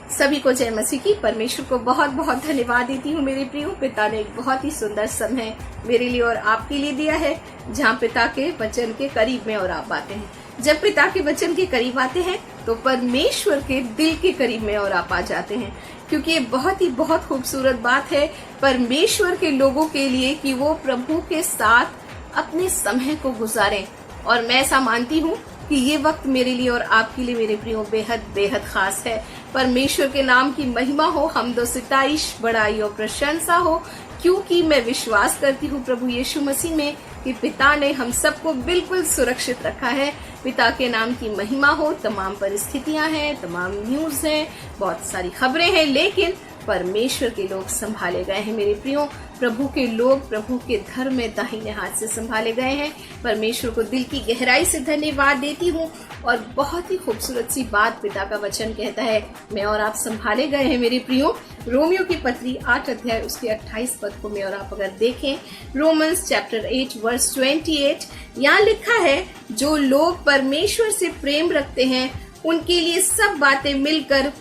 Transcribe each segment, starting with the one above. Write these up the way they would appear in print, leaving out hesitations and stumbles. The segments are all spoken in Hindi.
सभी को जय मसीह की। परमेश्वर को बहुत बहुत धन्यवाद देती हूँ मेरे प्रियो। पिता ने एक बहुत ही सुंदर समय मेरे लिए और आपके लिए दिया है, जहाँ पिता के वचन के करीब में और आप आते हैं। जब पिता के वचन के करीब आते हैं तो परमेश्वर के दिल के करीब में और आप आ जाते हैं, क्योंकि ये बहुत खूबसूरत बात है परमेश्वर के लोगों के लिए कि वो प्रभु के साथ अपने समय को गुजारें। और मैं ऐसा मानती हूँ कि ये वक्त मेरे लिए और आपके लिए मेरे प्रियो बेहद खास है। परमेश्वर के नाम की महिमा हो, हमदो सिताइश, बड़ाई और प्रशंसा हो, क्योंकि मैं विश्वास करती हूँ प्रभु यीशु मसीह में कि पिता ने हम सबको बिल्कुल सुरक्षित रखा है। पिता के नाम की महिमा हो। तमाम परिस्थितियां हैं, तमाम न्यूज हैं, बहुत सारी खबरें हैं, लेकिन परमेश्वर के लोग संभाले गए हैं मेरे प्रियो। प्रभु के लोग प्रभु के धर्म में दाहिने हाथ से संभाले गए हैं। परमेश्वर को दिल की गहराई से धन्यवाद देती हूँ। और बहुत ही खूबसूरत सी बात पिता का वचन कहता है, मैं और आप संभाले गए हैं मेरे प्रियो। रोमियो की पत्री 8 अध्याय उसके 28 पद को मैं और आप अगर देखें, रोमन्स चैप्टर 8 वर्स 28, यहाँ लिखा है, जो लोग परमेश्वर से प्रेम रखते हैं उनके लिए सब बातें मिलकर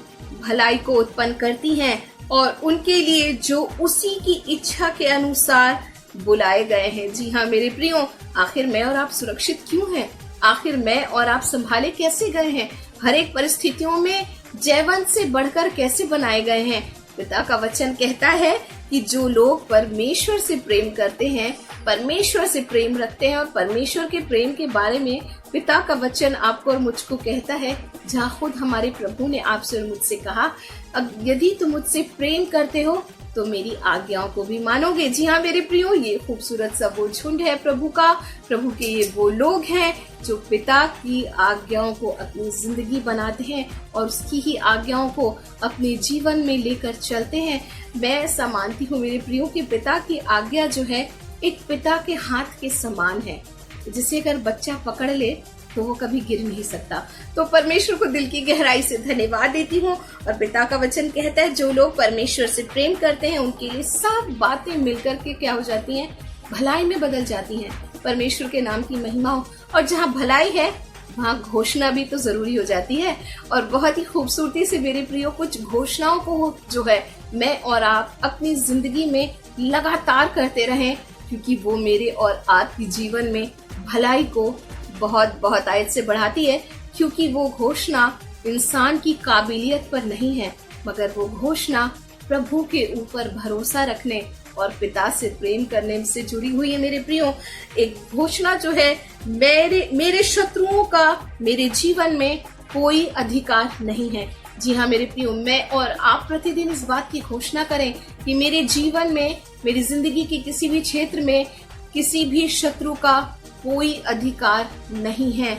भलाई को उत्पन्न करती हैं, और उनके लिए जो उसी की इच्छा के अनुसार बुलाए गए हैं। जी हाँ मेरे प्रियो, आखिर मैं और आप सुरक्षित क्यों हैं? आखिर मैं और आप संभाले कैसे गए हैं? हर एक परिस्थितियों में जयवंत से बढ़कर कैसे बनाए गए हैं? पिता का वचन कहता है कि जो लोग परमेश्वर से प्रेम करते हैं, परमेश्वर से प्रेम रखते हैं, और परमेश्वर के प्रेम के बारे में पिता का वचन आपको और मुझको कहता है, जहाँ खुद हमारे प्रभु ने आपसे और मुझसे कहा, अब यदि तुम मुझसे प्रेम करते हो तो मेरी आज्ञाओं को भी मानोगे। जी हाँ मेरे प्रियो, ये खूबसूरत सा वो झुंड है प्रभु का। प्रभु के ये वो लोग हैं जो पिता की आज्ञाओं को अपनी जिंदगी बनाते हैं और उसकी ही आज्ञाओं को अपने जीवन में लेकर चलते हैं। मैं ऐसा मानती हूँ मेरे प्रियो कि पिता की आज्ञा जो है एक पिता के हाथ के समान है, जिसे अगर बच्चा पकड़ ले तो वो कभी गिर नहीं सकता। तो परमेश्वर को दिल की गहराई से धन्यवाद देती हूँ। और पिता का वचन कहता है, जो लोग परमेश्वर से प्रेम करते हैं उनके लिए सब बातें मिलकर के क्या हो जाती हैं? भलाई में बदल जाती हैं। परमेश्वर के नाम की महिमा हो। और जहाँ भलाई है वहाँ घोषणा भी तो जरूरी हो जाती है। और बहुत ही खूबसूरती से मेरे प्रियो कुछ घोषणाओं को जो है मैं और आप अपनी जिंदगी में लगातार करते रहें, क्योंकि वो मेरे और आपके जीवन में भलाई को बहुत आयत से बढ़ाती है। क्योंकि वो घोषणा इंसान की काबिलियत पर नहीं है, मगर वो घोषणा प्रभु के ऊपर भरोसा रखने और पिता से प्रेम करने से जुड़ी हुई है मेरे प्रियो। एक घोषणा जो है, मेरे शत्रुओं का मेरे जीवन में कोई अधिकार नहीं है। जी हाँ मेरे प्रियो, मैं और आप प्रतिदिन इस बात की घोषणा करें कि मेरे जीवन में, मेरी जिंदगी के किसी भी क्षेत्र में किसी भी शत्रु का कोई अधिकार नहीं है।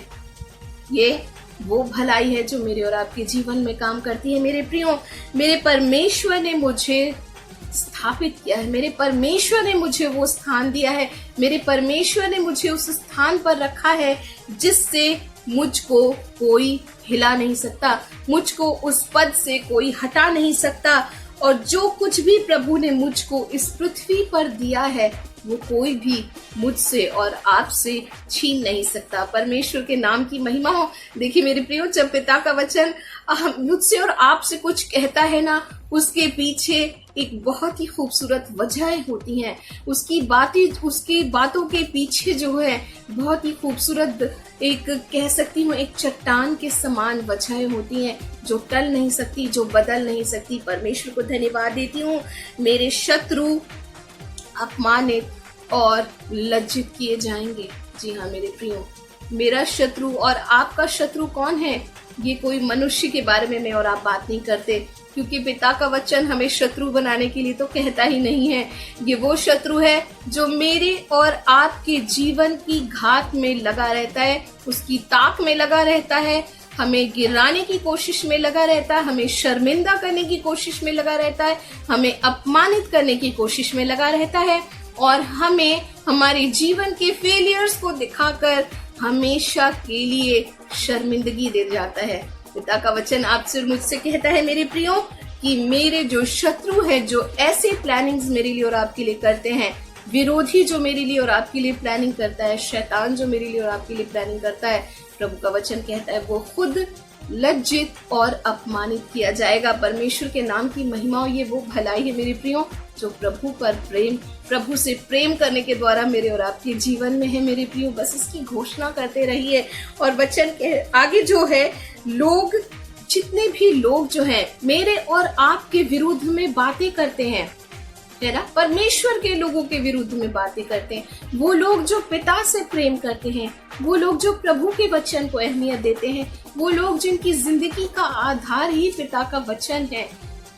ये वो भलाई है जो मेरे और आपके जीवन में काम करती है मेरे प्रियो। मेरे परमेश्वर ने मुझे स्थापित किया है, मेरे परमेश्वर ने मुझे वो स्थान दिया है, मेरे परमेश्वर ने मुझे उस स्थान पर रखा है जिससे मुझको कोई हिला नहीं सकता, मुझको उस पद से कोई हटा नहीं सकता। और जो कुछ भी प्रभु ने मुझको इस पृथ्वी पर दिया है वो कोई भी मुझसे और आपसे छीन नहीं सकता। परमेश्वर के नाम की महिमा हो। देखिए मेरे प्रियो, जब पिता का वचन मुझसे और आपसे कुछ कहता है ना, उसके पीछे एक बहुत ही खूबसूरत वजह होती हैं। उसकी बातों के पीछे जो है बहुत ही खूबसूरत, एक कह सकती हूँ एक चट्टान के समान वजह होती हैं, जो टल नहीं सकती, जो बदल नहीं सकती। परमेश्वर को धन्यवाद देती हूँ। मेरे शत्रु अपमानित और लज्जित किए जाएंगे। जी हाँ मेरे प्रियो, मेरा शत्रु और आपका शत्रु कौन है? ये कोई मनुष्य के बारे में मैं और आप बात नहीं करते, क्योंकि पिता का वचन हमें शत्रु बनाने के लिए तो कहता ही नहीं है। ये वो शत्रु है जो मेरे और आपके जीवन की घात में लगा रहता है, उसकी ताक में लगा रहता है, हमें गिराने की कोशिश में लगा रहता है, हमें शर्मिंदा करने की कोशिश में लगा रहता है, हमें अपमानित करने की कोशिश में लगा रहता है, और हमें हमारे जीवन के फेलियर्स को दिखाकर हमेशा के लिए शर्मिंदगी दे जाता है। पिता का वचन आपसे और मुझसे कहता है मेरे प्रियो कि मेरे जो शत्रु है, जो ऐसे प्लानिंग्स मेरे लिए और आपके लिए करते हैं, विरोधी जो मेरे लिए और आपके लिए प्लानिंग करता है, शैतान जो मेरे लिए और आपके लिए प्लानिंग करता है, प्रभु का वचन कहता है वो खुद लज्जित और अपमानित किया जाएगा। परमेश्वर के नाम की महिमा और ये वो भलाई है मेरे प्रियो जो प्रभु से प्रेम करने के द्वारा मेरे और आपके जीवन में है मेरे प्रियो। बस इसकी घोषणा करते रहिए। और वचन के आगे जो है, लोग, जितने भी लोग जो हैं मेरे और आपके विरुद्ध में बातें करते हैं, है ना, परमेश्वर के लोगों के विरुद्ध में बातें करते हैं, वो लोग जो पिता से प्रेम करते हैं, वो लोग जो प्रभु के वचन को अहमियत देते हैं, वो लोग जिनकी जिंदगी का आधार ही पिता का वचन है,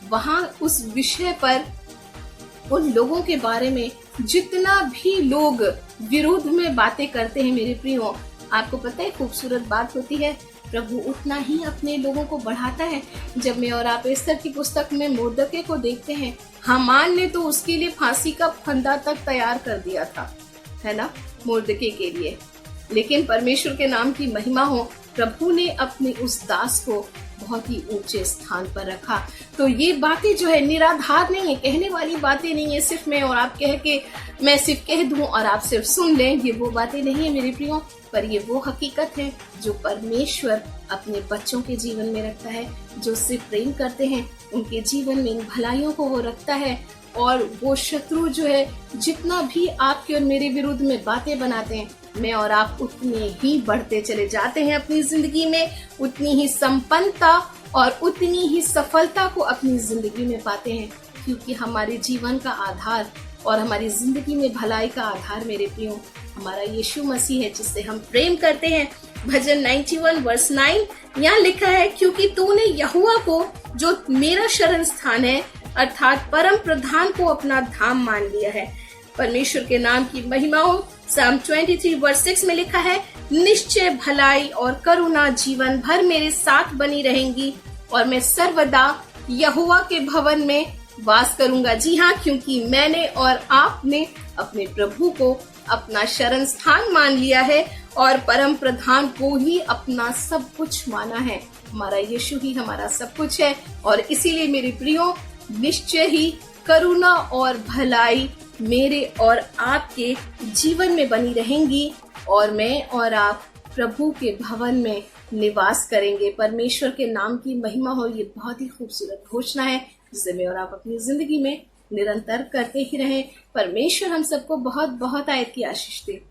वहां उस विषय पर उन लोगों के बारे में जितना भी लोग विरोध में बातें करते हैं मेरे प्रियो, आपको पता है खूबसूरत बात होती है, प्रभु उतना ही अपने लोगों को बढ़ाता है। जब मैं और आप एस्तर की पुस्तक में मोर्दके को देखते हैं, हामान ने तो उसके लिए फांसी का फंदा तक तैयार कर दिया था, है ना, मोर्दके के लिए, लेकिन परमेश्वर के नाम की महिमा हो, प्रभु ने अपने उस दास को बहुत ही ऊंचे स्थान पर रखा। तो ये बातें जो है निराधार नहीं है, कहने वाली बातें नहीं है, सिर्फ मैं और आप मैं सिर्फ कह दूं और आप सिर्फ सुन लें, ये वो बातें नहीं है मेरे प्रियो, पर ये वो हकीकत है जो परमेश्वर अपने बच्चों के जीवन में रखता है, जो उससे प्रेम करते हैं उनके जीवन में इन भलाइयों को वो रखता है। और वो शत्रु जो है जितना भी आपके और मेरे विरुद्ध में बातें बनाते हैं, मैं और आप उतने ही बढ़ते चले जाते हैं अपनी जिंदगी में, उतनी ही संपन्नता और उतनी ही सफलता को अपनी जिंदगी में पाते हैं, क्योंकि हमारे जीवन का आधार और हमारी जिंदगी में भलाई का आधार मेरे प्रियो हमारा यीशु मसीह है, जिससे हम प्रेम करते हैं। भजन 91 वर्स 9 यहाँ लिखा है, क्योंकि तूने यहोवा को जो मेरा शरण स्थान है अर्थात परम प्रधान को अपना धाम मान लिया है। परमेश्वर के नाम की महिमा हो। साम 23 वर्स 6 में लिखा है, निश्चय भलाई और करुणा जीवन भर मेरे साथ बनी रहेंगी और मैं सर्वदा यहोवा के भवन में वास करूंगा। जी हाँ, क्योंकि मैंने और आपने अपने प्रभु को अपना शरण स्थान मान लिया है और परम प्रधान को ही अपना सब कुछ माना है। हमारा यीशु ही हमारा सब कुछ है और इसीलिए मेरे प्रियो, निश्चय ही करुणा और भलाई मेरे और आपके जीवन में बनी रहेंगी और मैं और आप प्रभु के भवन में निवास करेंगे। परमेश्वर के नाम की महिमा हो। ये बहुत ही खूबसूरत घोषणा है जिसे मैं और आप अपनी जिंदगी में निरंतर करते ही रहें। परमेश्वर हम सबको बहुत बहुत आयत की आशीष दे।